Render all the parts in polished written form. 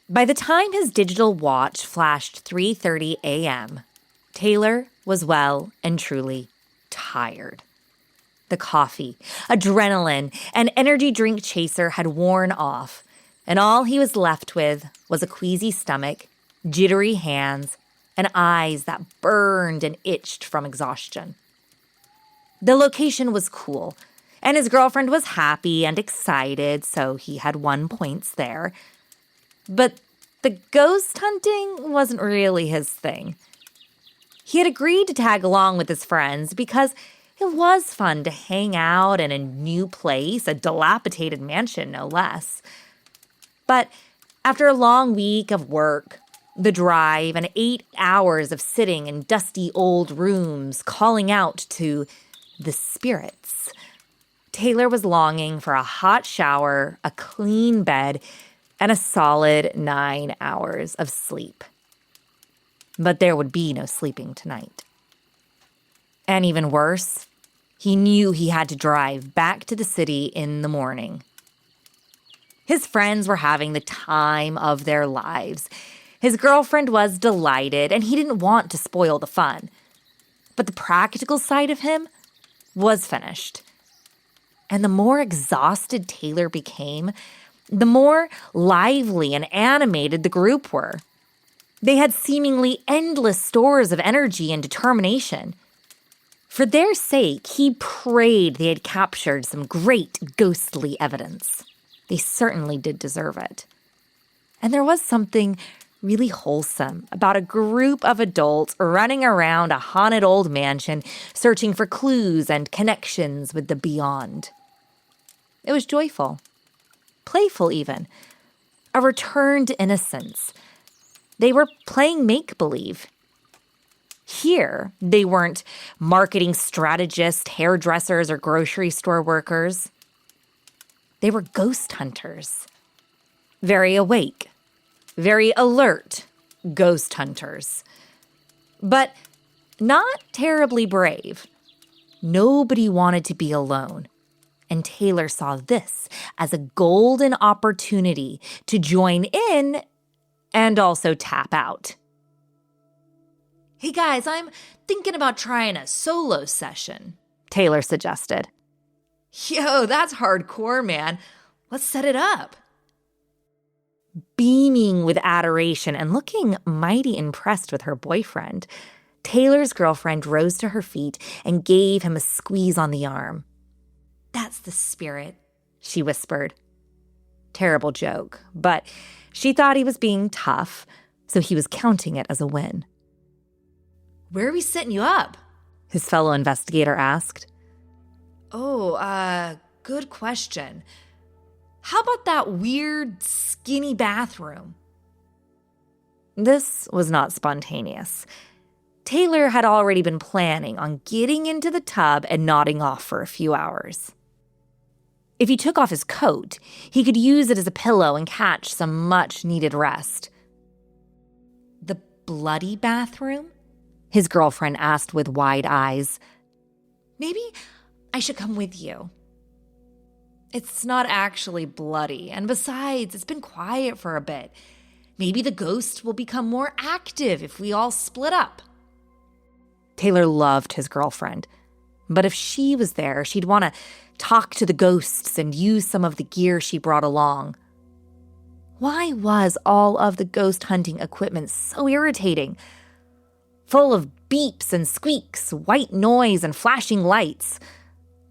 By the time his digital watch flashed 3:30 a.m., Taylor was well and truly tired. The coffee, adrenaline, and energy drink chaser had worn off, and all he was left with was a queasy stomach, jittery hands, and eyes that burned and itched from exhaustion. The location was cool, and his girlfriend was happy and excited, so he had 1 point there. But the ghost hunting wasn't really his thing. He had agreed to tag along with his friends because it was fun to hang out in a new place, a dilapidated mansion, no less. But after a long week of work, the drive, and 8 hours of sitting in dusty old rooms calling out to the spirits, Taylor was longing for a hot shower, a clean bed, and a solid 9 hours of sleep. But there would be no sleeping tonight. And even worse, he knew he had to drive back to the city in the morning. His friends were having the time of their lives. His girlfriend was delighted, and he didn't want to spoil the fun. But the practical side of him was finished. And the more exhausted Taylor became, the more lively and animated the group were. They had seemingly endless stores of energy and determination. For their sake, he prayed they had captured some great ghostly evidence. They certainly did deserve it. And there was something really wholesome about a group of adults running around a haunted old mansion, searching for clues and connections with the beyond. It was joyful, playful even, a return to innocence. They were playing make-believe. Here, they weren't marketing strategists, hairdressers, or grocery store workers. They were ghost hunters. Very awake, very alert ghost hunters. But not terribly brave. Nobody wanted to be alone. And Taylor saw this as a golden opportunity to join in and also tap out. "Hey guys, I'm thinking about trying a solo session," Taylor suggested. "Yo, that's hardcore, man. Let's set it up." Beaming with adoration and looking mighty impressed with her boyfriend, Taylor's girlfriend rose to her feet and gave him a squeeze on the arm. "That's the spirit," she whispered. Terrible joke, but she thought he was being tough, so he was counting it as a win. "Where are we setting you up?" his fellow investigator asked. Good question. How about that weird, skinny bathroom?" This was not spontaneous. Taylor had already been planning on getting into the tub and nodding off for a few hours. If he took off his coat, he could use it as a pillow and catch some much-needed rest. "The bloody bathroom?" his girlfriend asked with wide eyes. "Maybe I should come with you." "It's not actually bloody, and besides, it's been quiet for a bit. Maybe the ghosts will become more active if we all split up." Taylor loved his girlfriend, but if she was there, she'd want to talk to the ghosts and use some of the gear she brought along. Why was all of the ghost hunting equipment so irritating? Full of beeps and squeaks, white noise, and flashing lights.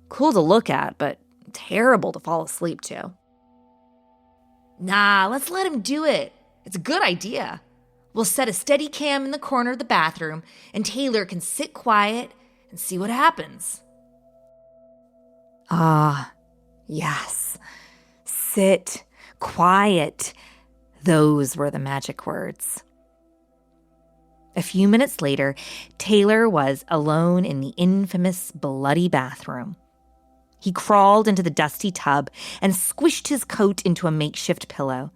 Cool to look at, but terrible to fall asleep to. "Nah, let's let him do it. It's a good idea. We'll set a steady cam in the corner of the bathroom, and Taylor can sit quiet and see what happens." Ah, yes. Sit quiet. Those were the magic words. A few minutes later, Taylor was alone in the infamous bloody bathroom. He crawled into the dusty tub and squished his coat into a makeshift pillow.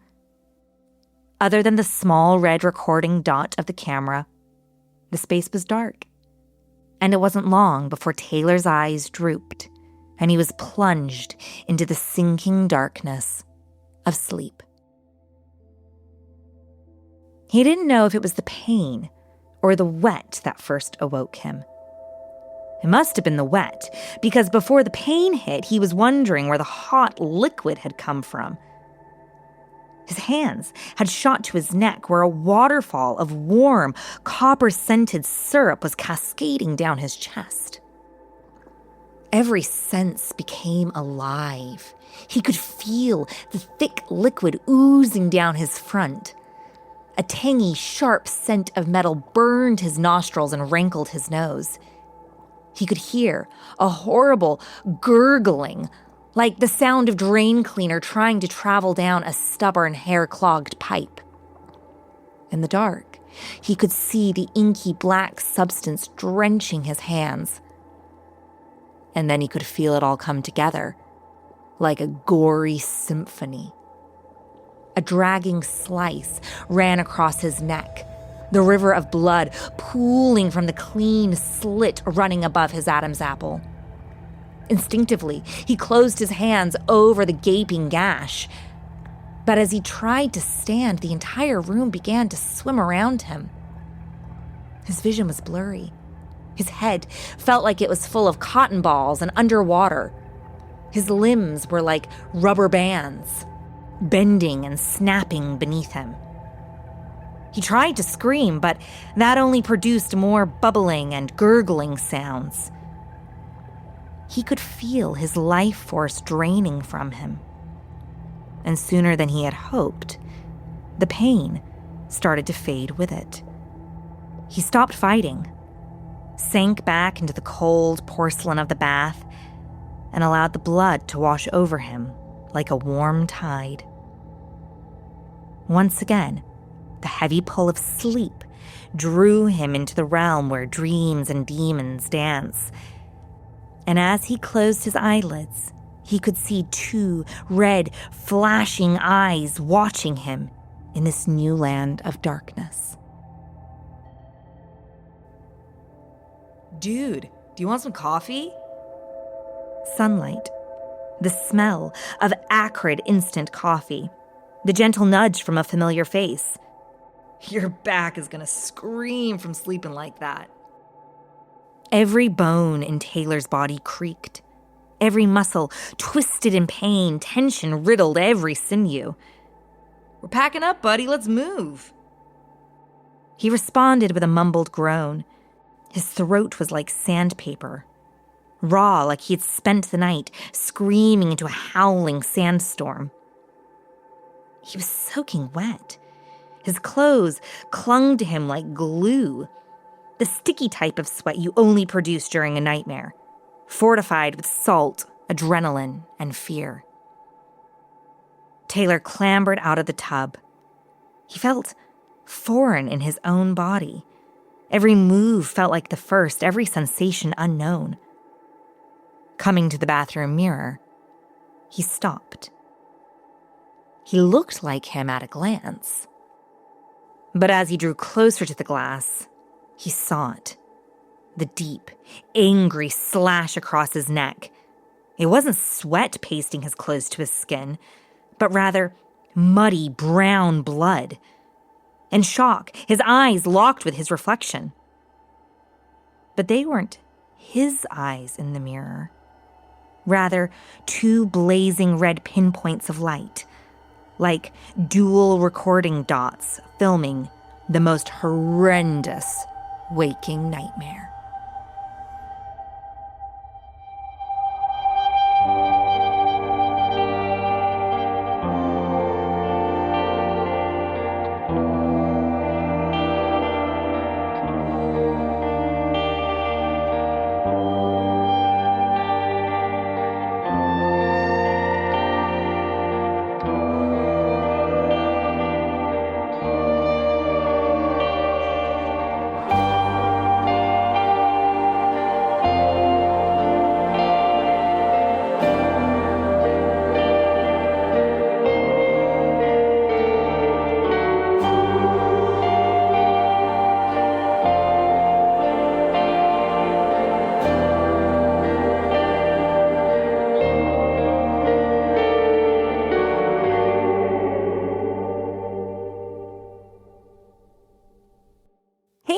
Other than the small red recording dot of the camera, the space was dark. And it wasn't long before Taylor's eyes drooped and he was plunged into the sinking darkness of sleep. He didn't know if it was the pain or the wet that first awoke him. It must have been the wet, because before the pain hit, he was wondering where the hot liquid had come from. His hands had shot to his neck, where a waterfall of warm, copper-scented syrup was cascading down his chest. Every sense became alive. He could feel the thick liquid oozing down his front. A tangy, sharp scent of metal burned his nostrils and rankled his nose. He could hear a horrible gurgling, like the sound of drain cleaner trying to travel down a stubborn, hair-clogged pipe. In the dark, he could see the inky black substance drenching his hands. And then he could feel it all come together, like a gory symphony. A dragging slice ran across his neck, the river of blood pooling from the clean slit running above his Adam's apple. Instinctively, he closed his hands over the gaping gash. But as he tried to stand, the entire room began to swim around him. His vision was blurry. His head felt like it was full of cotton balls and underwater. His limbs were like rubber bands, bending and snapping beneath him. He tried to scream, but that only produced more bubbling and gurgling sounds. He could feel his life force draining from him. And sooner than he had hoped, the pain started to fade with it. He stopped fighting, sank back into the cold porcelain of the bath, and allowed the blood to wash over him like a warm tide. Once again, the heavy pull of sleep drew him into the realm where dreams and demons dance. And as he closed his eyelids, he could see two red, flashing eyes watching him in this new land of darkness. Dude, do you want some coffee? Sunlight, the smell of acrid instant coffee, the gentle nudge from a familiar face. Your back is gonna scream from sleeping like that. Every bone in Taylor's body creaked. Every muscle twisted in pain, tension riddled every sinew. We're packing up, buddy. Let's move. He responded with a mumbled groan. His throat was like sandpaper, raw like he had spent the night screaming into a howling sandstorm. He was soaking wet. His clothes clung to him like glue, the sticky type of sweat you only produce during a nightmare, fortified with salt, adrenaline, and fear. Taylor clambered out of the tub. He felt foreign in his own body. Every move felt like the first, every sensation unknown. Coming to the bathroom mirror, he stopped. He looked like him at a glance. But as he drew closer to the glass, he saw it. The deep, angry slash across his neck. It wasn't sweat pasting his clothes to his skin, but rather muddy brown blood. In shock, his eyes locked with his reflection. But they weren't his eyes in the mirror. Rather, two blazing red pinpoints of light, like dual recording dots filming the most horrendous waking nightmare.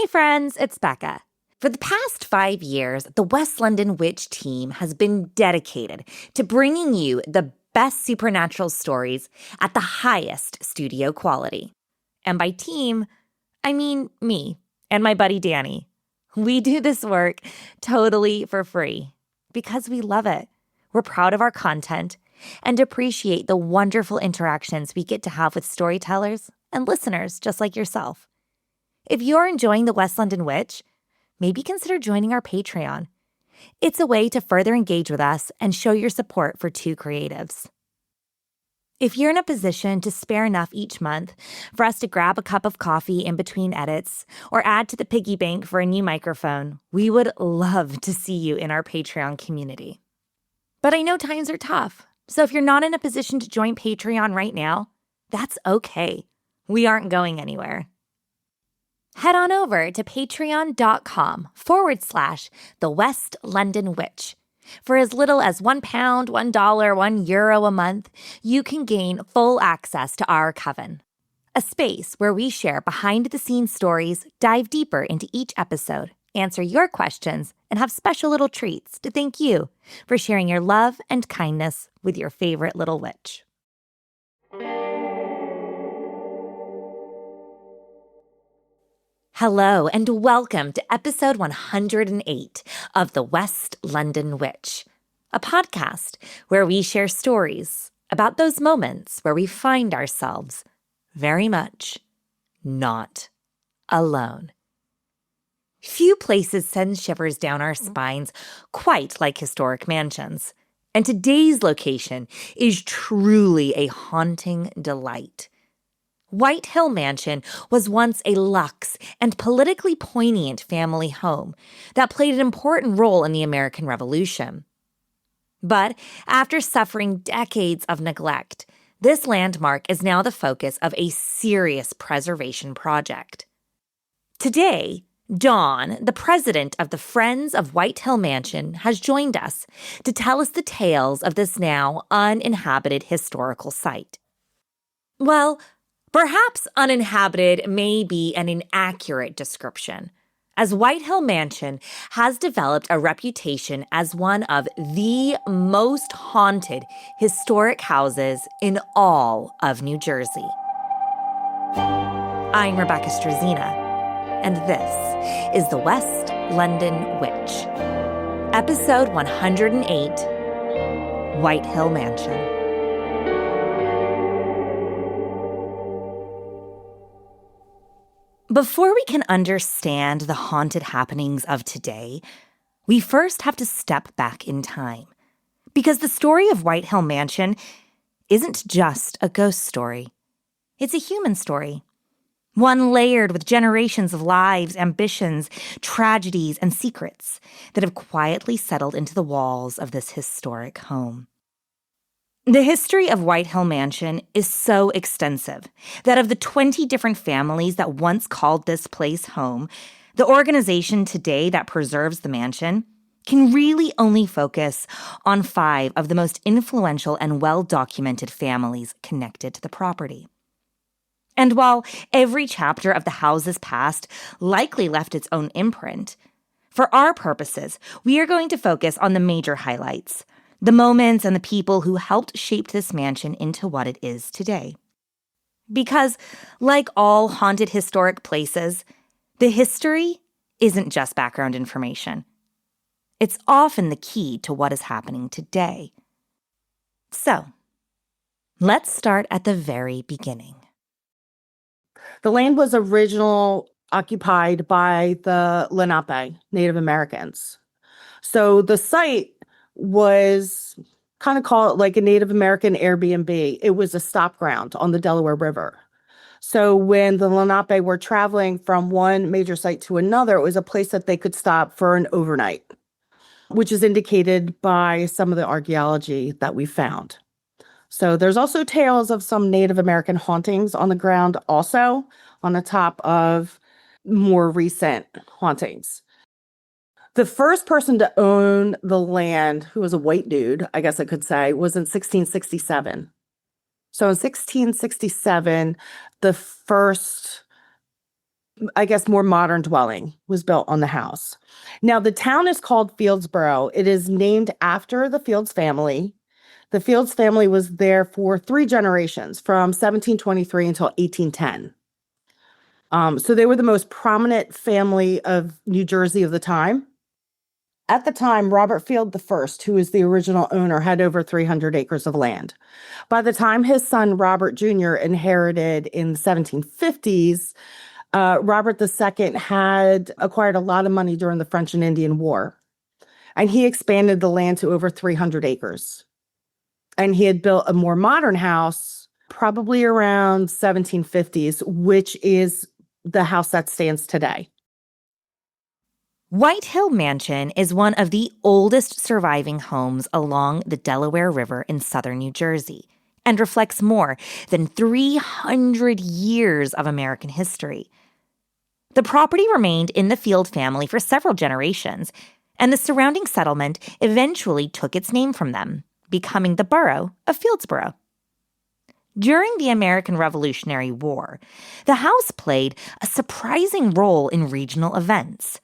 Hey friends, it's Becca. For the past 5 years, the West London Witch team has been dedicated to bringing you the best supernatural stories at the highest studio quality. And by team, I mean me and my buddy Danny. We do this work totally for free because we love it. We're proud of our content and appreciate the wonderful interactions we get to have with storytellers and listeners just like yourself. If you're enjoying the West London Witch, maybe consider joining our Patreon. It's a way to further engage with us and show your support for two creatives. If you're in a position to spare enough each month for us to grab a cup of coffee in between edits or add to the piggy bank for a new microphone, we would love to see you in our Patreon community. But I know times are tough, so if you're not in a position to join Patreon right now, that's okay. We aren't going anywhere. Head on over to patreon.com/The West London Witch. For as little as £1, $1, €1 a month, you can gain full access to our coven, a space where we share behind-the-scenes stories, dive deeper into each episode, answer your questions, and have special little treats to thank you for sharing your love and kindness with your favorite little witch. Hello, and welcome to episode 108 of The West London Witch, a podcast where we share stories about those moments where we find ourselves very much not alone. Few places send shivers down our spines quite like historic mansions, and today's location is truly a haunting delight. White Hill Mansion was once a luxe and politically poignant family home that played an important role in the American Revolution. But after suffering decades of neglect, this landmark is now the focus of a serious preservation project. Today, Dawn, the president of the Friends of White Hill Mansion, has joined us to tell us the tales of this now uninhabited historical site. Well, perhaps uninhabited may be an inaccurate description, as White Hill Mansion has developed a reputation as one of the most haunted historic houses in all of New Jersey. I'm Rebecca Strazina, and this is The West London Witch, episode 108, White Hill Mansion. Before we can understand the haunted happenings of today, we first have to step back in time. Because the story of White Hill Mansion isn't just a ghost story. It's a human story. One layered with generations of lives, ambitions, tragedies, and secrets that have quietly settled into the walls of this historic home. The history of White Hill Mansion is so extensive that of the 20 different families that once called this place home, the organization today that preserves the mansion can really only focus on 5 of the most influential and well-documented families connected to the property. And while every chapter of the house's past likely left its own imprint, for our purposes, we are going to focus on the major highlights, the moments and the people who helped shape this mansion into what it is today. Because, like all haunted historic places, the history isn't just background information. It's often the key to what is happening today. So, let's start at the very beginning. The land was originally occupied by the Lenape Native Americans. So the site was kind of called like a Native American Airbnb. It was a stop ground on the Delaware River. So when the Lenape were traveling from one major site to another, it was a place that they could stop for an overnight, which is indicated by some of the archaeology that we found. So there's also tales of some Native American hauntings on the ground also on the top of more recent hauntings. The first person to own the land, who was a white dude, I guess I could say, was in 1667. So in 1667, the first I guess, more modern dwelling was built on the house. Now, the town is called Fieldsboro. It is named after the Fields family. The Fields family was there for 3 generations from 1723 until 1810. So they were the most prominent family of New Jersey of the time. At the time, Robert Field I, who is the original owner, had over 300 acres of land. By the time his son Robert Jr. inherited in the 1750s, Robert II had acquired a lot of money during the French and Indian War, and he expanded the land to over 300 acres. And he had built a more modern house probably around 1750s, which is the house that stands today. White Hill Mansion is one of the oldest surviving homes along the Delaware River in southern New Jersey and reflects more than 300 years of American history. The property remained in the Field family for several generations, and the surrounding settlement eventually took its name from them, becoming the borough of Fieldsboro. During the American Revolutionary War, the house played a surprising role in regional events.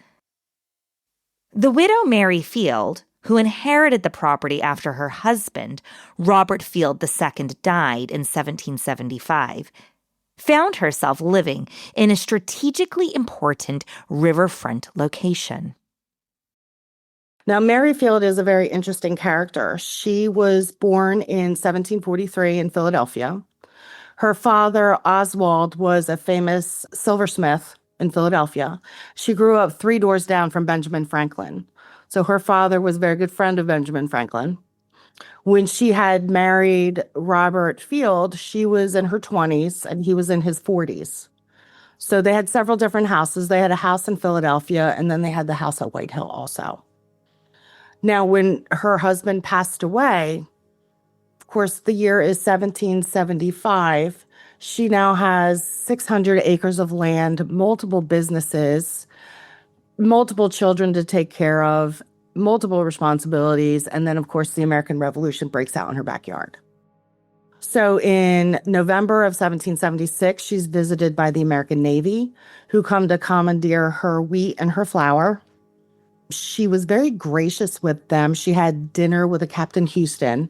The widow Mary Field, who inherited the property after her husband, Robert Field II, died in 1775, found herself living in a strategically important riverfront location. Now, Mary Field is a very interesting character. She was born in 1743 in Philadelphia. Her father, Oswald, was a famous silversmith in Philadelphia. She grew up 3 doors down from Benjamin Franklin. So her father was a very good friend of Benjamin Franklin. When she had married Robert Field, she was in her 20s and he was in his 40s. So they had several different houses. They had a house in Philadelphia, and then they had the house at White Hill also. Now, when her husband passed away, of course, the year is 1775. She now has 600 acres of land, multiple businesses, multiple children to take care of, multiple responsibilities, and then, of course, the American Revolution breaks out in her backyard. So in November of 1776, she's visited by the American Navy, who come to commandeer her wheat and her flour. She was very gracious with them. She had dinner with a Captain Houston.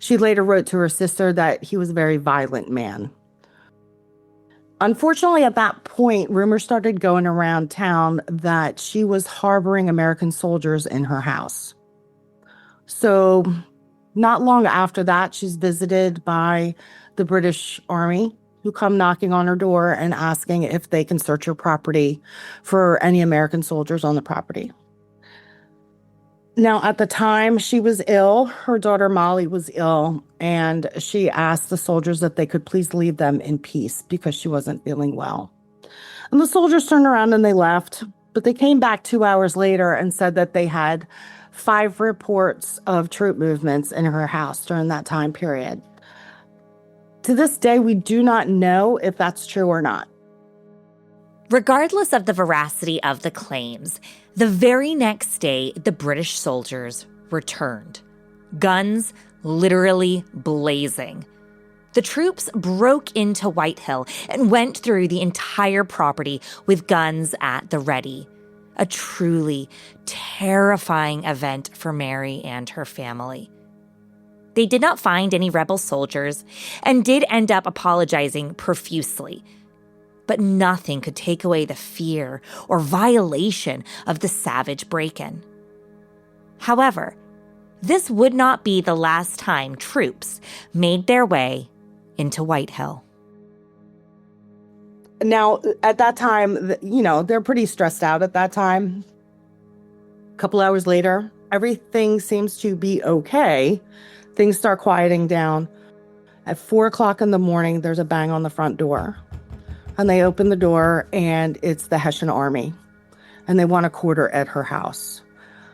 She later wrote to her sister that he was a very violent man. Unfortunately, at that point, rumors started going around town that she was harboring American soldiers in her house. So not long after that, she's visited by the British Army, who come knocking on her door and asking if they can search her property for any American soldiers on the property. Now, at the time she was ill, her daughter Molly was ill, and she asked the soldiers if they could please leave them in peace because she wasn't feeling well. And the soldiers turned around and they left, but they came back 2 hours later and said that they had 5 reports of troop movements in her house during that time period. To this day, we do not know if that's true or not. Regardless of the veracity of the claims, the very next day, the British soldiers returned, guns literally blazing. The troops broke into White Hill and went through the entire property with guns at the ready. A truly terrifying event for Mary and her family. They did not find any rebel soldiers and did end up apologizing profusely. But nothing could take away the fear or violation of the savage break-in. However, this would not be the last time troops made their way into White Hill. Now, at that time, they're pretty stressed out at that time. A couple hours later, everything seems to be okay. Things start quieting down. At 4 o'clock in the morning, there's a bang on the front door. And they open the door, and it's the Hessian Army. And they want a quarter at her house.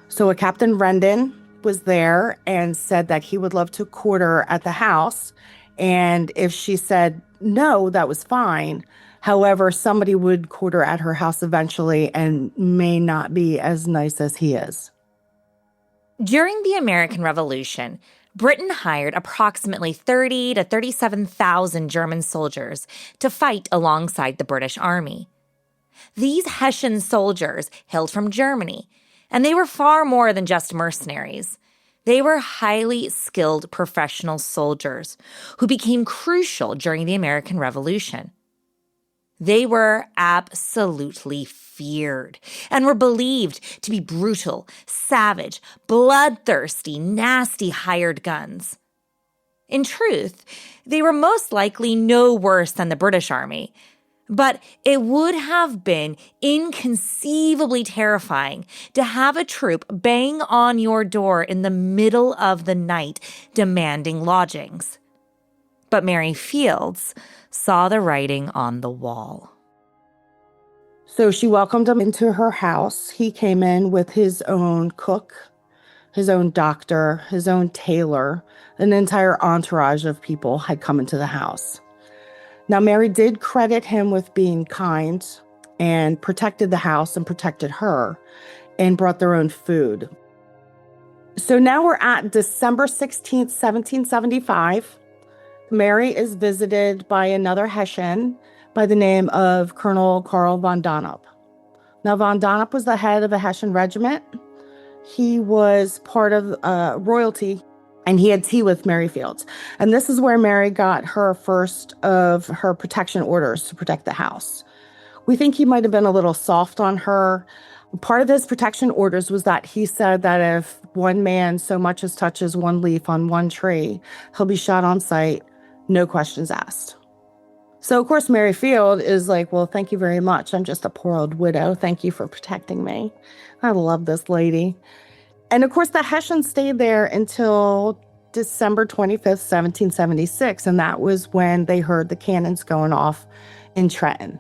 So a Captain Rendon was there and said that he would love to quarter at the house. And if she said no, that was fine. However, somebody would quarter at her house eventually and may not be as nice as he is. During the American Revolution, Britain hired approximately 30 to 37,000 German soldiers to fight alongside the British Army. These Hessian soldiers hailed from Germany, and they were far more than just mercenaries. They were highly skilled professional soldiers who became crucial during the American Revolution. They were absolutely feared and were believed to be brutal, savage, bloodthirsty, nasty hired guns. In truth, they were most likely no worse than the British Army, but it would have been inconceivably terrifying to have a troop bang on your door in the middle of the night demanding lodgings. But Mary Fields saw the writing on the wall. So she welcomed him into her house. He came in with his own cook, his own doctor, his own tailor. An entire entourage of people had come into the house. Now, Mary did credit him with being kind and protected the house and protected her and brought their own food. So now we're at December 16th, 1775. Mary is visited by another Hessian by the name of Colonel Karl von Donop. Now, von Donop was the head of a Hessian regiment. He was part of royalty, and he had tea with Mary Fields. And this is where Mary got her first of her protection orders to protect the house. We think he might have been a little soft on her. Part of his protection orders was that he said that if one man so much as touches one leaf on one tree, he'll be shot on sight, no questions asked. So, of course, Mary Field is like, well, thank you very much. I'm just a poor old widow. Thank you for protecting me. I love this lady. And, of course, the Hessians stayed there until December 25th, 1776. And that was when they heard the cannons going off in Trenton.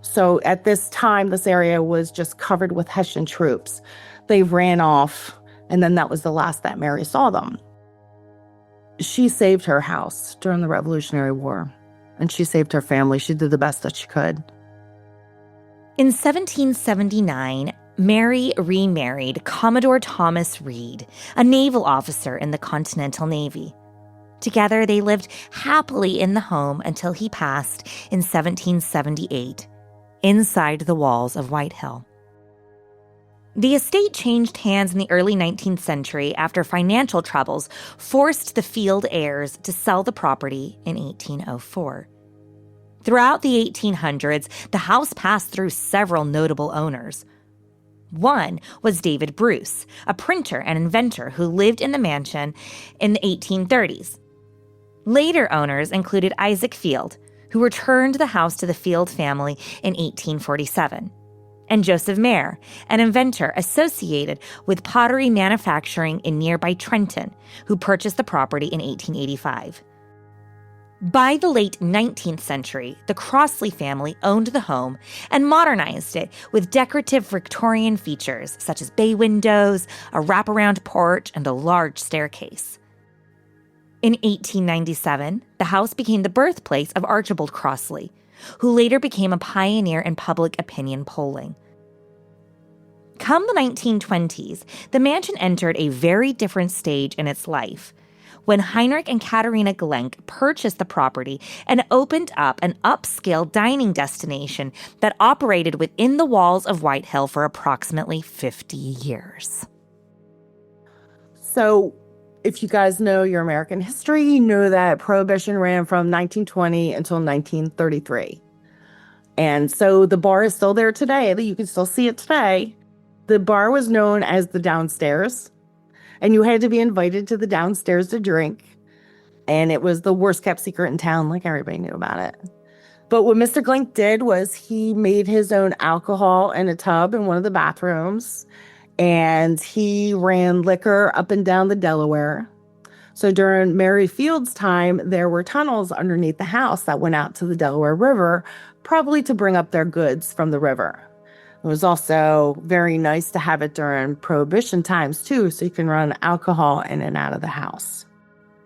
So at this time, this area was just covered with Hessian troops. They ran off, and then that was the last that Mary saw them. She saved her house during the Revolutionary War, and she saved her family. She did the best that she could. In 1779, Mary remarried Commodore Thomas Reed, a naval officer in the Continental Navy. Together, they lived happily in the home until he passed in 1778, inside the walls of Whitehill. The estate changed hands in the early 19th century after financial troubles forced the Field heirs to sell the property in 1804. Throughout the 1800s, the house passed through several notable owners. One was David Bruce, a printer and inventor who lived in the mansion in the 1830s. Later owners included Isaac Field, who returned the house to the Field family in 1847, and Joseph Mayer, an inventor associated with pottery manufacturing in nearby Trenton, who purchased the property in 1885. By the late 19th century, the Crossley family owned the home and modernized it with decorative Victorian features such as bay windows, a wraparound porch, and a large staircase. In 1897, the house became the birthplace of Archibald Crossley, who later became a pioneer in public opinion polling. Come the 1920s, the mansion entered a very different stage in its life, when Heinrich and Katharina Glenk purchased the property and opened up an upscale dining destination that operated within the walls of Whitehill for approximately 50 years. So, if you guys know your American history, you know that Prohibition ran from 1920 until 1933. And so the bar is still there today. You can still see it today. The bar was known as the Downstairs, and you had to be invited to the downstairs to drink. And it was the worst kept secret in town, like everybody knew about it. But what Mr. Glink did was he made his own alcohol in a tub in one of the bathrooms, and he ran liquor up and down the Delaware. So during Mary Field's time, there were tunnels underneath the house that went out to the Delaware River, probably to bring up their goods from the river. It was also very nice to have it during Prohibition times, too, so you can run alcohol in and out of the house.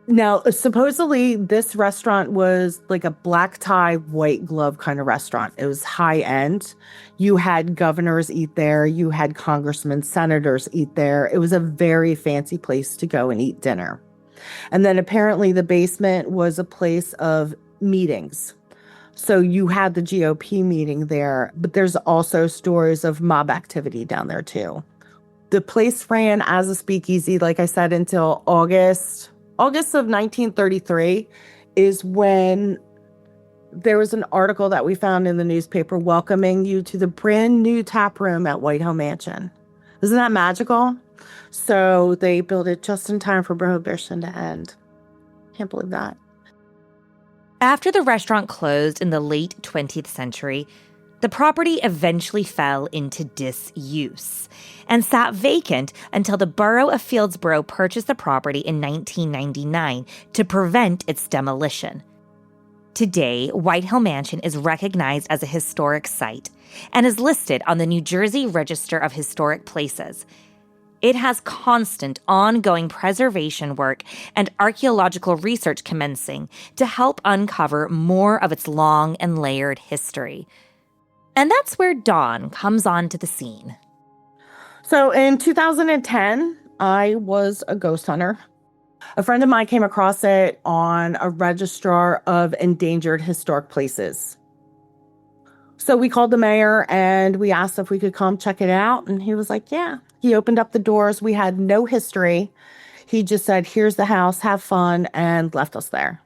Now, supposedly, this restaurant was like a black tie, white glove kind of restaurant. It was high end. You had governors eat there. You had congressmen, senators eat there. It was a very fancy place to go and eat dinner. And then apparently the basement was a place of meetings. So you had the GOP meeting there, but there's also stories of mob activity down there too. The place ran as a speakeasy, like I said, until August of 1933 is when there was an article that we found in the newspaper welcoming you to the brand new tap room at White Hill Mansion. Isn't that magical? So they built it just in time for Prohibition to end. Can't believe that. After the restaurant closed in the late 20th century, the property eventually fell into disuse and sat vacant until the borough of Fieldsboro purchased the property in 1999 to prevent its demolition. Today, White Hill Mansion is recognized as a historic site and is listed on the New Jersey Register of Historic Places. It has constant, ongoing preservation work and archaeological research commencing to help uncover more of its long and layered history. And that's where Dawn comes onto the scene. So in 2010, I was a ghost hunter. A friend of mine came across it on a registrar of endangered historic places. So we called the mayor and we asked if we could come check it out. And he was like, yeah. He opened up the doors. We had no history. He just said, here's the house, have fun, and left us there.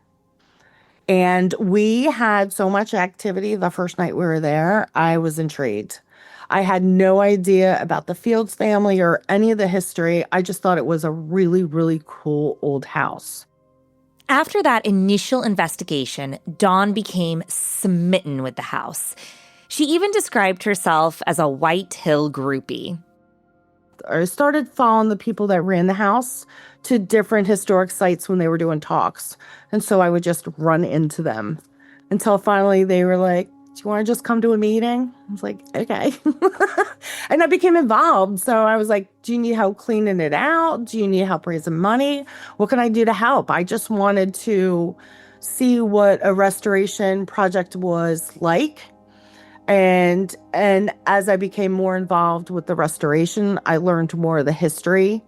And we had so much activity the first night we were there, I was intrigued. I had no idea about the Fields family or any of the history. I just thought it was a really, really cool old house. After that initial investigation, Dawn became smitten with the house. She even described herself as a White Hill groupie. I started following the people that ran the house to different historic sites when they were doing talks. And so I would just run into them until finally they were like, do you want to just come to a meeting? I was like, okay. And I became involved. So I was like, do you need help cleaning it out? Do you need help raising money? What can I do to help? I just wanted to see what a restoration project was like. And as I became more involved with the restoration, I learned more of the history.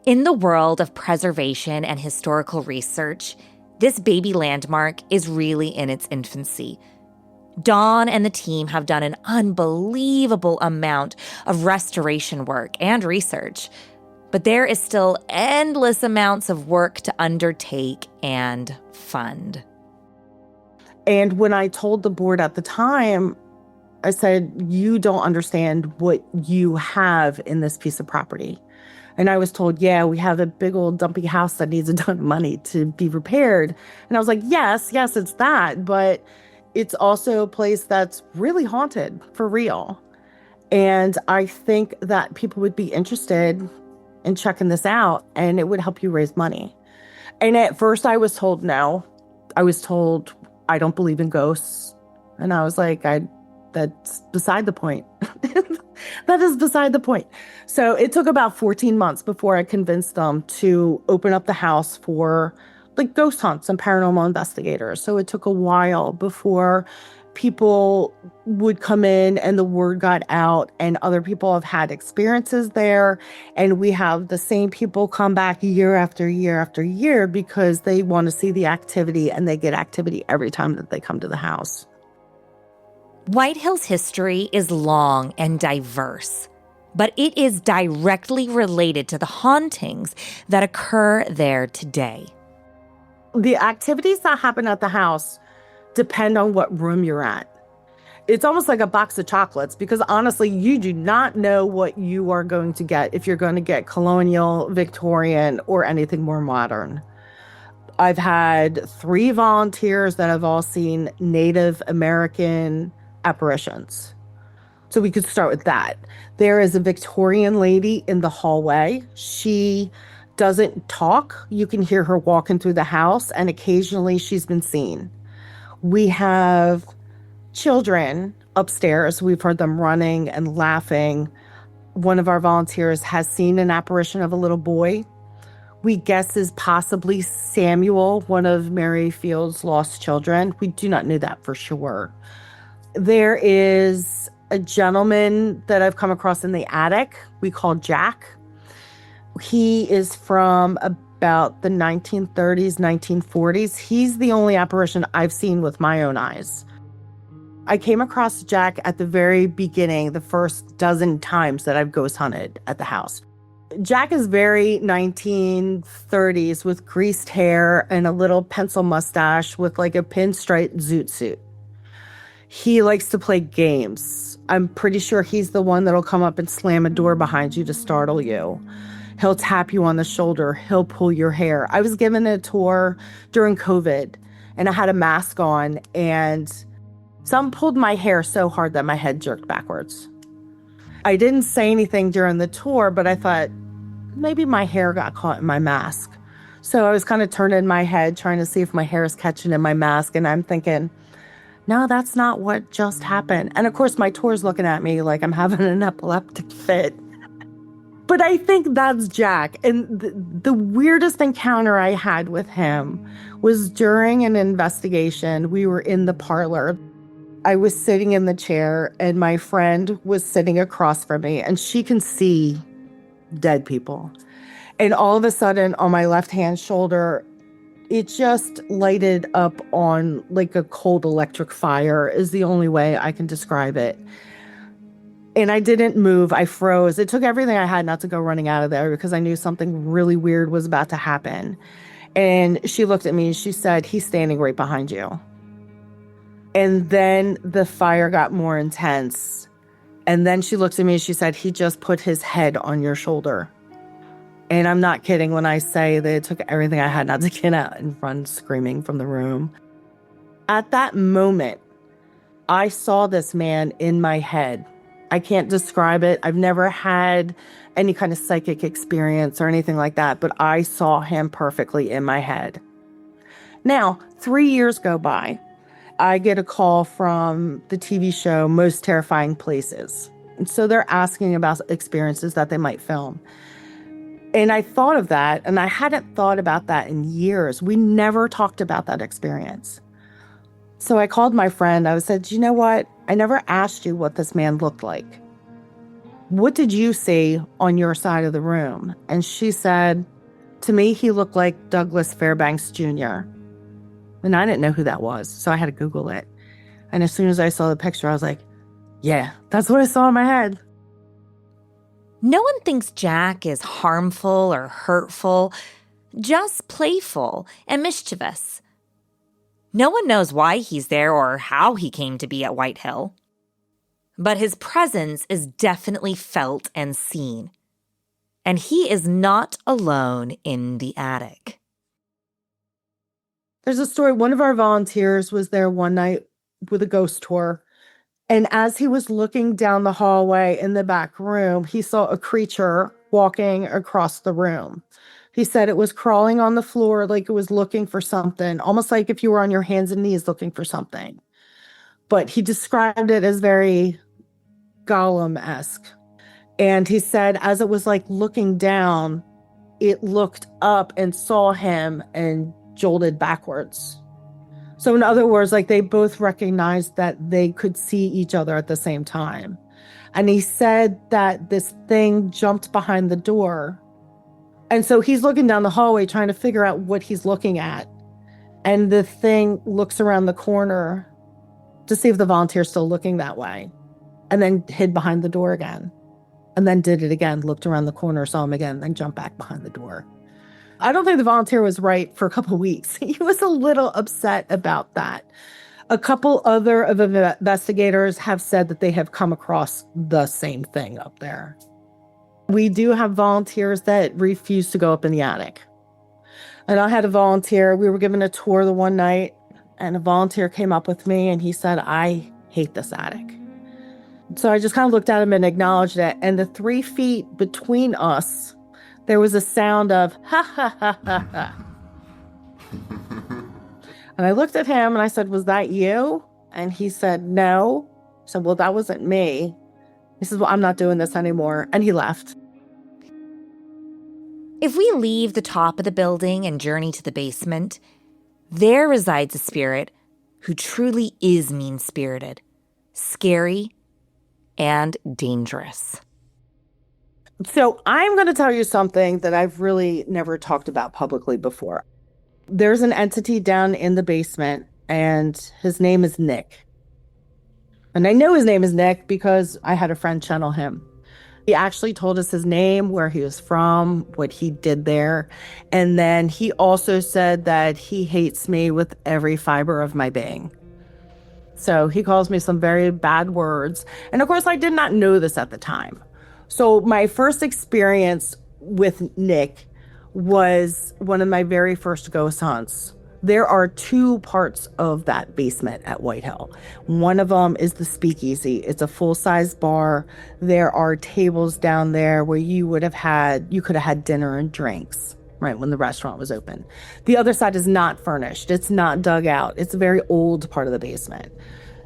In the world of preservation and historical research, this baby landmark is really in its infancy. Dawn and the team have done an unbelievable amount of restoration work and research, but there is still endless amounts of work to undertake and fund. And when I told the board at the time, I said, you don't understand what you have in this piece of property. And I was told, yeah, we have a big old dumpy house that needs a ton of money to be repaired. And I was like, yes, it's that. But it's also a place that's really haunted for real. And I think that people would be interested in checking this out and it would help you raise money. And at first I was told no. I was told I don't believe in ghosts. And I was like, that's beside the point. That is beside the point. So it took about 14 months before I convinced them to open up the house for like ghost hunts and paranormal investigators. So it took a while before people would come in and the word got out and other people have had experiences there. And we have the same people come back year after year after year because they want to see the activity and they get activity every time that they come to the house. White Hill's history is long and diverse, but it is directly related to the hauntings that occur there today. The activities that happen at the house depend on what room you're at. It's almost like a box of chocolates because honestly, you do not know what you are going to get if you're going to get colonial, Victorian, or anything more modern. I've had 3 volunteers that have all seen Native American apparitions. So we could start with that. There is a Victorian lady in the hallway. She doesn't talk. You can hear her walking through the house, and occasionally she's been seen. We have children upstairs. We've heard them running and laughing. One of our volunteers has seen an apparition of a little boy. We guess is possibly Samuel, one of Mary Field's lost children. We do not know that for sure. There is a gentleman that I've come across in the attic we call Jack. He is from about the 1930s, 1940s. He's the only apparition I've seen with my own eyes. I came across Jack at the very beginning, the first dozen times that I've ghost hunted at the house. Jack is very 1930s with greased hair and a little pencil mustache with like a pinstripe zoot suit. He likes to play games. I'm pretty sure he's the one that'll come up and slam a door behind you to startle you. He'll tap you on the shoulder. He'll pull your hair. I was given a tour during COVID and I had a mask on and some pulled my hair so hard that my head jerked backwards. I didn't say anything during the tour, but I thought maybe my hair got caught in my mask. So I was kind of turning my head, trying to see if my hair is catching in my mask. And I'm thinking, no, that's not what just happened. And of course, my tour's looking at me like I'm having an epileptic fit. But I think that's Jack. And the weirdest encounter I had with him was during an investigation. We were in the parlor. I was sitting in the chair and my friend was sitting across from me and she can see dead people. And all of a sudden on my left-hand shoulder, it just lighted up on like a cold electric fire is the only way I can describe it. And I didn't move. I froze. It took everything I had not to go running out of there because I knew something really weird was about to happen. And she looked at me and she said, "He's standing right behind you." And then the fire got more intense. And then she looked at me and she said, "He just put his head on your shoulder." And I'm not kidding when I say that it took everything I had not to get out and run screaming from the room. At that moment, I saw this man in my head. I can't describe it. I've never had any kind of psychic experience or anything like that, but I saw him perfectly in my head. Now, 3 years go by. I get a call from the TV show Most Terrifying Places. And so they're asking about experiences that they might film. And I thought of that, and I hadn't thought about that in years. We never talked about that experience. So I called my friend. I said, "You know what? I never asked you what this man looked like. What did you see on your side of the room?" And she said, "To me, he looked like Douglas Fairbanks Jr." And I didn't know who that was, so I had to Google it. And as soon as I saw the picture, I was like, yeah, that's what I saw in my head. No one thinks Jack is harmful or hurtful, just playful and mischievous. No one knows why he's there or how he came to be at White Hill. But his presence is definitely felt and seen. And he is not alone in the attic. There's a story. One of our volunteers was there one night with a ghost tour. And as he was looking down the hallway in the back room, he saw a creature walking across the room. He said it was crawling on the floor like it was looking for something, almost like if you were on your hands and knees looking for something. But he described it as very Gollum-esque. And he said as it was like looking down, it looked up and saw him and jolted backwards. So in other words, like they both recognized that they could see each other at the same time. And he said that this thing jumped behind the door. And so he's looking down the hallway trying to figure out what he's looking at. And the thing looks around the corner to see if the volunteer's still looking that way. And then hid behind the door again. And then did it again, looked around the corner, saw him again, then jumped back behind the door. I don't think the volunteer was right for a couple of weeks. He was a little upset about that. A couple other of the investigators have said that they have come across the same thing up there. We do have volunteers that refuse to go up in the attic. And I had a volunteer, we were given a tour the one night, and a volunteer came up with me and he said, "I hate this attic." So I just kind of looked at him and acknowledged it. And the 3 feet between us, there was a sound of ha ha ha ha ha. And I looked at him and I said, "Was that you?" And he said, "No." I said, "Well, that wasn't me." He says, "Well, I'm not doing this anymore." And he left. If we leave the top of the building and journey to the basement, there resides a spirit who truly is mean-spirited, scary, and dangerous. So I'm going to tell you something that I've really never talked about publicly before. There's an entity down in the basement, and his name is Nick. And I know his name is Nick because I had a friend channel him. He actually told us his name, where he was from, what he did there. And then he also said that he hates me with every fiber of my being. So he calls me some very bad words. And of course, I did not know this at the time. So my first experience with Nick was one of my very first ghost hunts. There are two parts of that basement at White Hill. One of them is the speakeasy. It's a full-size bar. There are tables down there where you could have had dinner and drinks, right, when the restaurant was open. The other side is not furnished. It's not dug out. It's a very old part of the basement.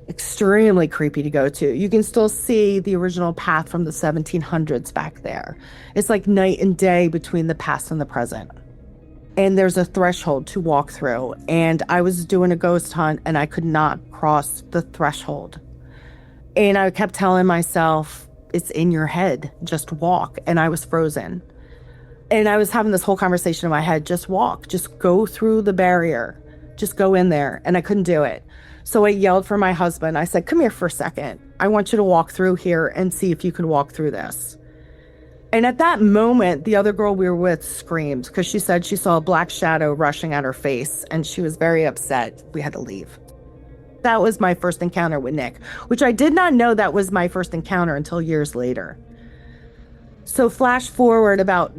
Extremely creepy to go to. You can still see the original path from the 1700s back there. It's like night and day between the past and the present. And there's a threshold to walk through. And I was doing a ghost hunt and I could not cross the threshold. And I kept telling myself, it's in your head, just walk. And I was frozen. And I was having this whole conversation in my head, just walk, just go through the barrier, just go in there. And I couldn't do it. So I yelled for my husband. I said, come here for a second. I want you to walk through here and see if you can walk through this. And at that moment, the other girl we were with screamed because she said she saw a black shadow rushing at her face and she was very upset. We had to leave. That was my first encounter with Nick, which I did not know that was my first encounter until years later. So flash forward about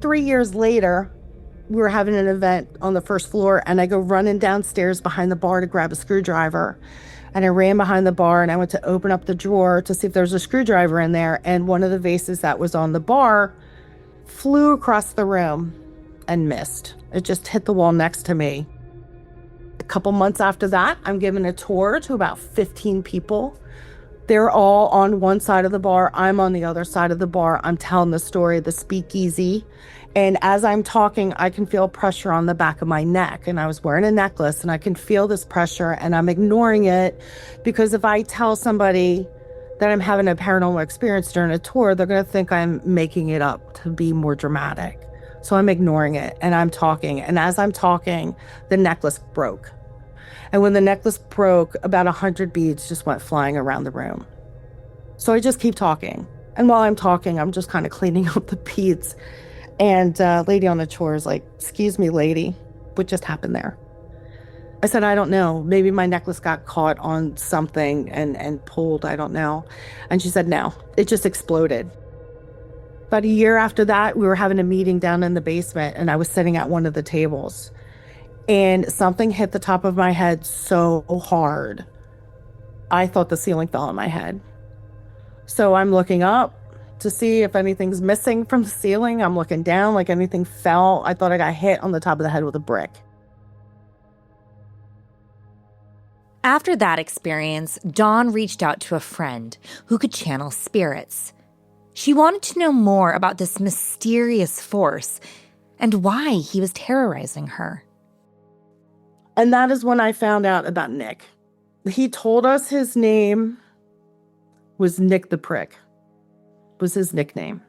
3 years later, we were having an event on the first floor and I go running downstairs behind the bar to grab a screwdriver. And I ran behind the bar and I went to open up the drawer to see if there's a screwdriver in there. And one of the vases that was on the bar flew across the room and missed. It just hit the wall next to me. A couple months after that, I'm giving a tour to about 15 people. They're all on one side of the bar. I'm on the other side of the bar. I'm telling the story of the speakeasy. And as I'm talking, I can feel pressure on the back of my neck. And I was wearing a necklace and I can feel this pressure and I'm ignoring it because if I tell somebody that I'm having a paranormal experience during a tour, they're going to think I'm making it up to be more dramatic. So I'm ignoring it and I'm talking. And as I'm talking, the necklace broke. And when the necklace broke, about 100 beads just went flying around the room. So I just keep talking. And while I'm talking, I'm just kind of cleaning up the beads. And lady on the tour is like, excuse me, lady, what just happened there? I said, I don't know. Maybe my necklace got caught on something and pulled. I don't know. And she said, no, it just exploded. About a year after that, we were having a meeting down in the basement and I was sitting at one of the tables. And something hit the top of my head so hard. I thought the ceiling fell on my head. So I'm looking up to see if anything's missing from the ceiling. I'm looking down like anything fell. I thought I got hit on the top of the head with a brick. After that experience, Dawn reached out to a friend who could channel spirits. She wanted to know more about this mysterious force and why he was terrorizing her. And that is when I found out about Nick. He told us his name was Nick the Prick, was his nickname.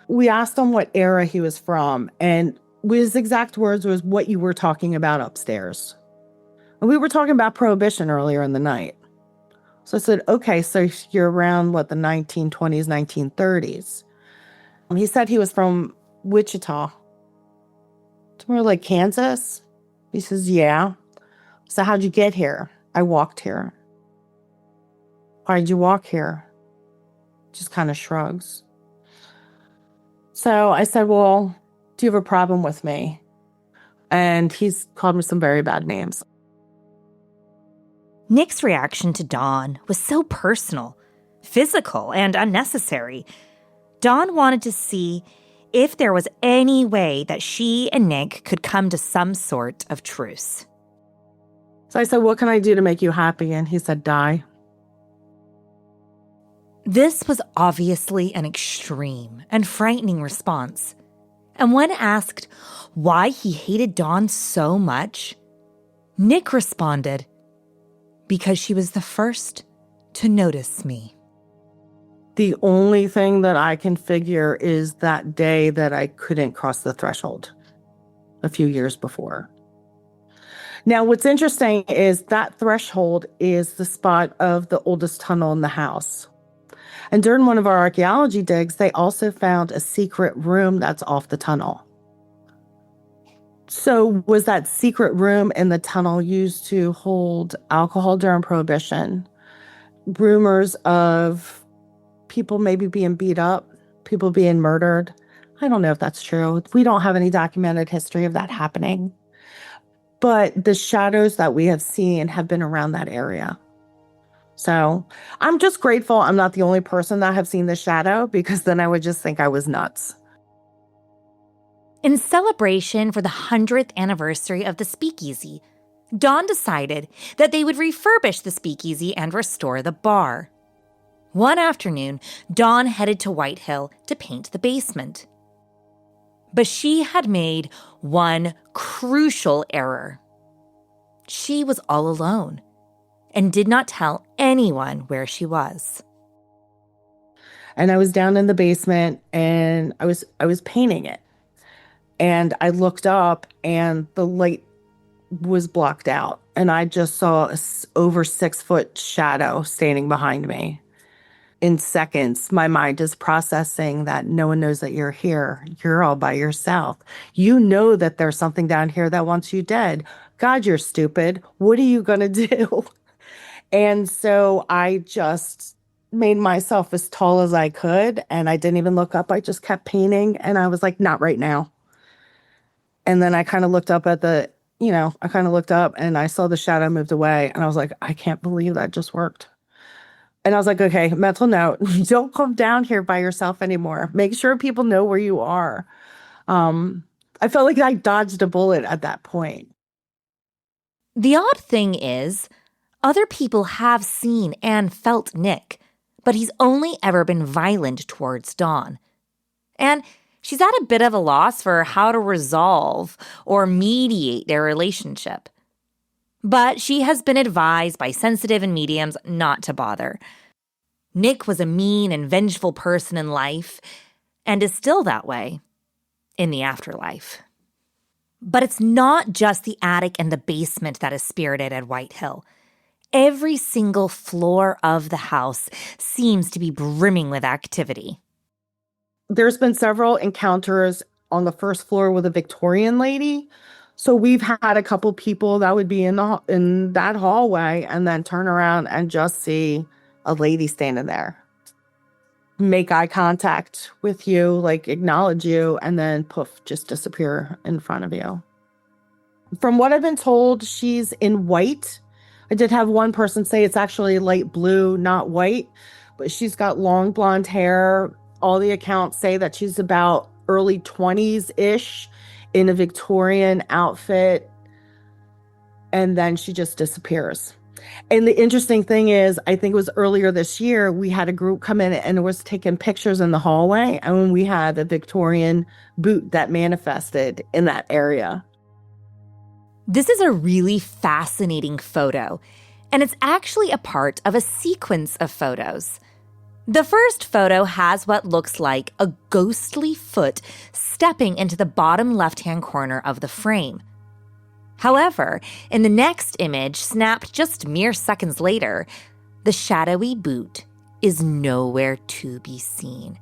We asked him what era he was from, and his exact words was what you were talking about upstairs. And we were talking about Prohibition earlier in the night. So I said, okay, so you're around, the 1920s, 1930s. He said he was from Wichita. Somewhere like Kansas. He says, yeah. So how'd you get here? I walked here. Why'd you walk here? Just kind of shrugs. So I said, well, do you have a problem with me? And he's called me some very bad names. Nick's reaction to Dawn was so personal, physical, and unnecessary. Dawn wanted to see if there was any way that she and Nick could come to some sort of truce. So I said, what can I do to make you happy? And he said, die. This was obviously an extreme and frightening response. And when asked why he hated Dawn so much, Nick responded, because she was the first to notice me. The only thing that I can figure is that day that I couldn't cross the threshold a few years before. Now, what's interesting is that threshold is the spot of the oldest tunnel in the house. And during one of our archaeology digs, they also found a secret room that's off the tunnel. So, was that secret room in the tunnel used to hold alcohol during Prohibition? Rumors of people maybe being beat up, people being murdered. I don't know if that's true. We don't have any documented history of that happening. But the shadows that we have seen have been around that area. So I'm just grateful I'm not the only person that have seen the shadow, because then I would just think I was nuts. In celebration for the 100th anniversary of the speakeasy, Dawn decided that they would refurbish the speakeasy and restore the bar. One afternoon, Dawn headed to White Hill to paint the basement. But she had made one crucial error. She was all alone and did not tell anyone where she was. And I was down in the basement and I was painting it. And I looked up and the light was blocked out. And I just saw a over 6-foot shadow standing behind me. In seconds, my mind is processing that no one knows that you're here. You're all by yourself. You know that there's something down here that wants you dead. God, you're stupid. What are you going to do? And so I just made myself as tall as I could. And I didn't even look up. I just kept painting. And I was like, not right now. And then I kind of looked up at I kind of looked up and I saw the shadow moved away. And I was like, I can't believe that just worked. And I was like, okay, mental note, don't come down here by yourself anymore. Make sure people know where you are. I felt like I dodged a bullet at that point. The odd thing is, other people have seen and felt Nick, but he's only ever been violent towards Dawn. And she's at a bit of a loss for how to resolve or mediate their relationship. But she has been advised by sensitive and mediums not to bother. Nick was a mean and vengeful person in life, and is still that way in the afterlife. But it's not just the attic and the basement that is spirited at White Hill. Every single floor of the house seems to be brimming with activity. There's been several encounters on the first floor with a Victorian lady. So we've had a couple people that would be in that hallway and then turn around and just see a lady standing there, make eye contact with you, like acknowledge you, and then poof, just disappear in front of you. From what I've been told, she's in white. I did have one person say it's actually light blue, not white, but she's got long blonde hair. All the accounts say that she's about early 20s-ish in a Victorian outfit, and then she just disappears. And the interesting thing is, I think it was earlier this year, we had a group come in and was taking pictures in the hallway, and when we had a Victorian boot that manifested in that area. This is a really fascinating photo, and it's actually a part of a sequence of photos. The first photo has what looks like a ghostly foot stepping into the bottom left-hand corner of the frame. However, in the next image, snapped just mere seconds later, the shadowy boot is nowhere to be seen.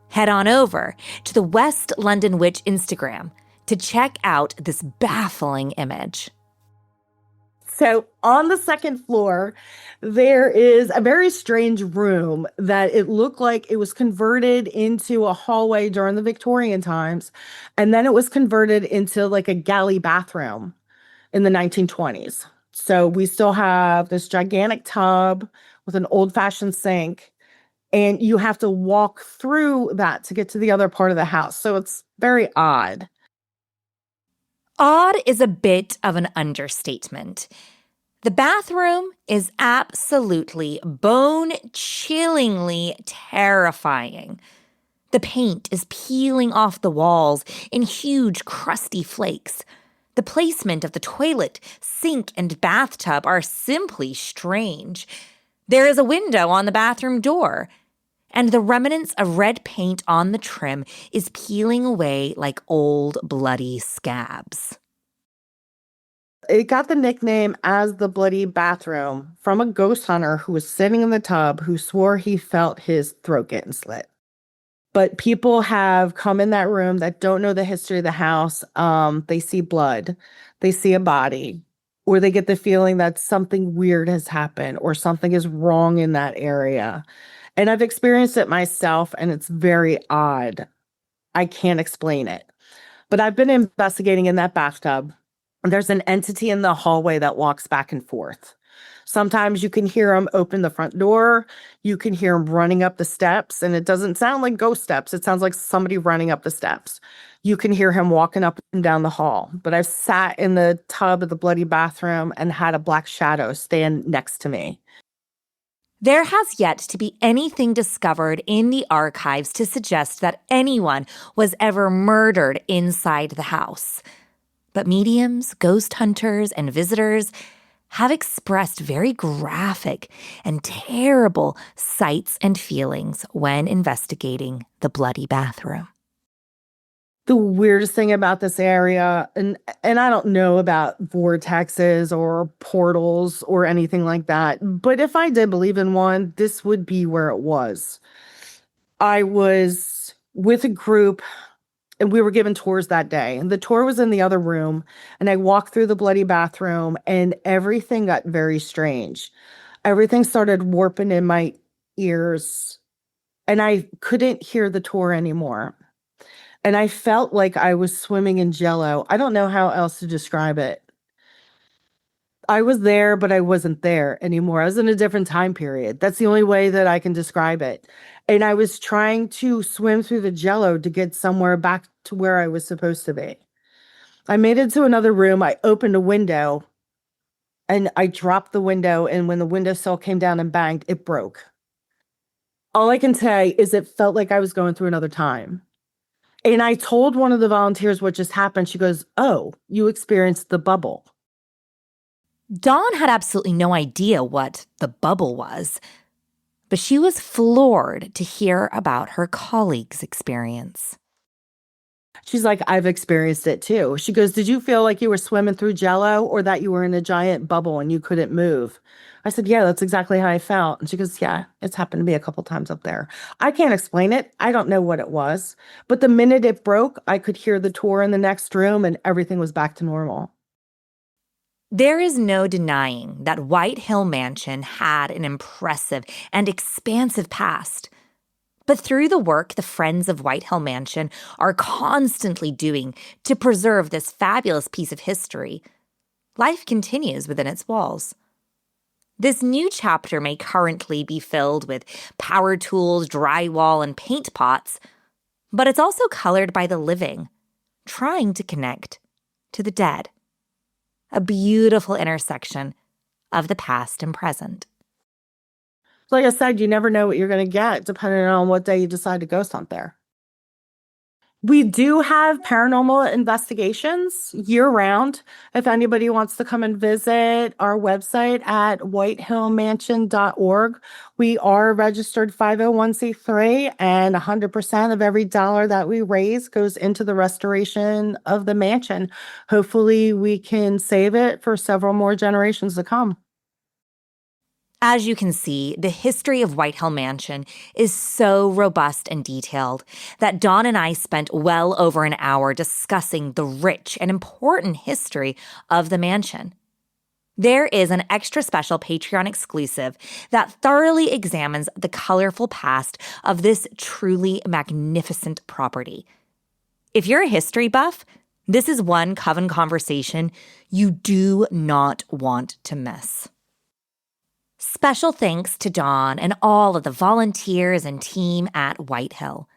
Head on over to the West London Witch Instagram to check out this baffling image. So on the second floor, there is a very strange room that it looked like it was converted into a hallway during the Victorian times. And then it was converted into like a galley bathroom in the 1920s. So we still have this gigantic tub with an old-fashioned sink. And you have to walk through that to get to the other part of the house. So it's very odd. Odd is a bit of an understatement. The bathroom is absolutely bone-chillingly terrifying. The paint is peeling off the walls in huge, crusty flakes. The placement of the toilet, sink, and bathtub are simply strange. There is a window on the bathroom door, and the remnants of red paint on the trim is peeling away like old bloody scabs. It got the nickname as the Bloody Bathroom from a ghost hunter who was sitting in the tub who swore he felt his throat getting slit. But people have come in that room that don't know the history of the house. They see blood, they see a body, or they get the feeling that something weird has happened or something is wrong in that area. And I've experienced it myself, and it's very odd. I can't explain it. But I've been investigating in that bathtub. There's an entity in the hallway that walks back and forth. Sometimes you can hear him open the front door. You can hear him running up the steps, and it doesn't sound like ghost steps. It sounds like somebody running up the steps. You can hear him walking up and down the hall. But I've sat in the tub of the bloody bathroom and had a black shadow stand next to me. There has yet to be anything discovered in the archives to suggest that anyone was ever murdered inside the house. But mediums, ghost hunters, and visitors have expressed very graphic and terrible sights and feelings when investigating the bloody bathroom. The weirdest thing about this area, and I don't know about vortexes or portals or anything like that, but if I did believe in one, this would be where it was. I was with a group and we were given tours that day. And the tour was in the other room, and I walked through the bloody bathroom and everything got very strange. Everything started warping in my ears, and I couldn't hear the tour anymore. And I felt like I was swimming in jello. I don't know how else to describe it. I was there, but I wasn't there anymore. I was in a different time period. That's the only way that I can describe it. And I was trying to swim through the jello to get somewhere back to where I was supposed to be. I made it to another room. I opened a window and I dropped the window. And when the windowsill came down and banged, it broke. All I can say is it felt like I was going through another time. And I told one of the volunteers what just happened. She goes, "Oh, you experienced the bubble." Dawn had absolutely no idea what the bubble was, but she was floored to hear about her colleague's experience. She's like, "I've experienced it too." She goes, "Did you feel like you were swimming through jello or that you were in a giant bubble and you couldn't move?" I said, "Yeah, that's exactly how I felt." And she goes, "Yeah, it's happened to me a couple times up there." I can't explain it. I don't know what it was. But the minute it broke, I could hear the tour in the next room and everything was back to normal. There is no denying that White Hill Mansion had an impressive and expansive past. But through the work the Friends of White Hill Mansion are constantly doing to preserve this fabulous piece of history, life continues within its walls. This new chapter may currently be filled with power tools, drywall, and paint pots, but it's also colored by the living, trying to connect to the dead. A beautiful intersection of the past and present. Like I said, you never know what you're going to get depending on what day you decide to ghost hunt there. We do have paranormal investigations year round. If anybody wants to come and visit our website at whitehillmansion.org, we are registered 501c3, and 100% of every dollar that we raise goes into the restoration of the mansion. Hopefully, we can save it for several more generations to come. As you can see, the history of White Hill Mansion is so robust and detailed that Dawn and I spent well over an hour discussing the rich and important history of the mansion. There is an extra special Patreon exclusive that thoroughly examines the colorful past of this truly magnificent property. If you're a history buff, this is one Coven conversation you do not want to miss. Special thanks to Dawn and all of the volunteers and team at White Hill.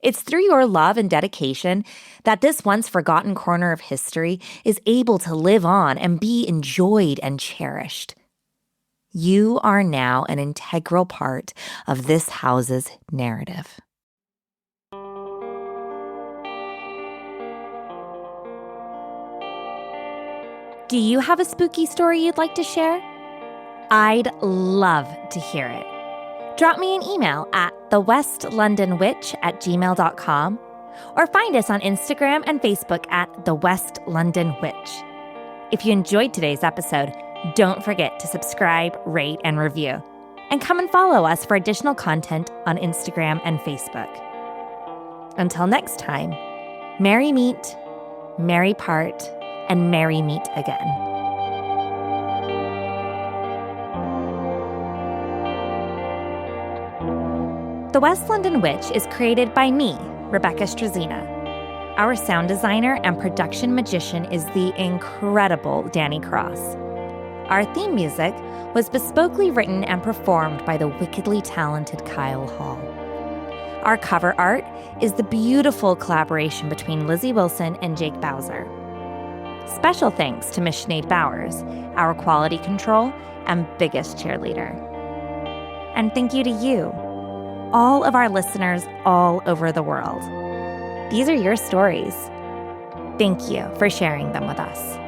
It's through your love and dedication that this once forgotten corner of history is able to live on and be enjoyed and cherished. You are now an integral part of this house's narrative. Do you have a spooky story you'd like to share? I'd love to hear it. Drop me an email at thewestlondonwitch@gmail.com or find us on Instagram and Facebook at The West London Witch. If you enjoyed today's episode, don't forget to subscribe, rate, and review. And come and follow us for additional content on Instagram and Facebook. Until next time, merry meet, merry part, and merry meet again. The West London Witch is created by me, Rebecca Strazina. Our sound designer and production magician is the incredible Danny Cross. Our theme music was bespokely written and performed by the wickedly talented Kyle Hall. Our cover art is the beautiful collaboration between Lizzie Wilson and Jake Bowser. Special thanks to Miss Sinead Bowers, our quality control and biggest cheerleader. And thank you to you, all of our listeners all over the world. These are your stories. Thank you for sharing them with us.